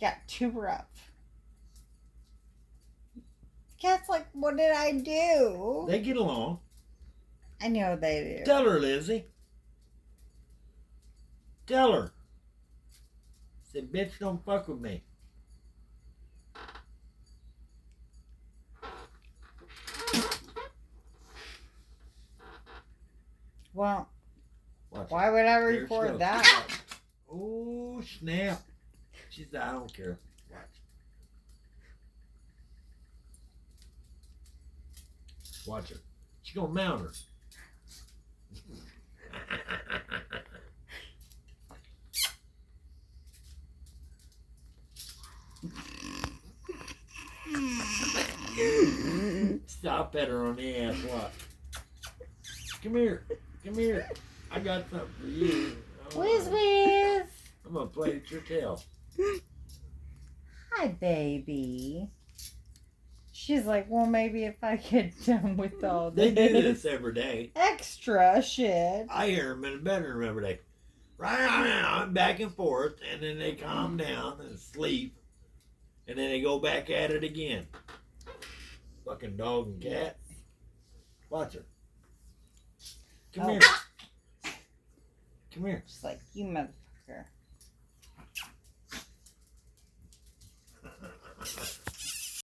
got too rough. Cat's like, what did I do? They get along. I know they do. Tell her, Lizzie. Tell her. Say, bitch, don't fuck with me. Well, Watch why would I There she record goes. that? Oh, snap. She said, I don't care. Watch. Watch her. She's going to mount her. Stop at her on the ass. Watch. Come here. Come here. I got something for you. Whiz whiz. I'm going to play at your tail. Hi, baby. She's like, well, maybe if I get done with all They this, do this every day. extra shit. I hear them in the bedroom every day. Right, back and forth, and then they calm down and sleep, and then they go back at it again. Fucking dog and cat. Watch her. Come here. Come here. She's like, you motherfucker.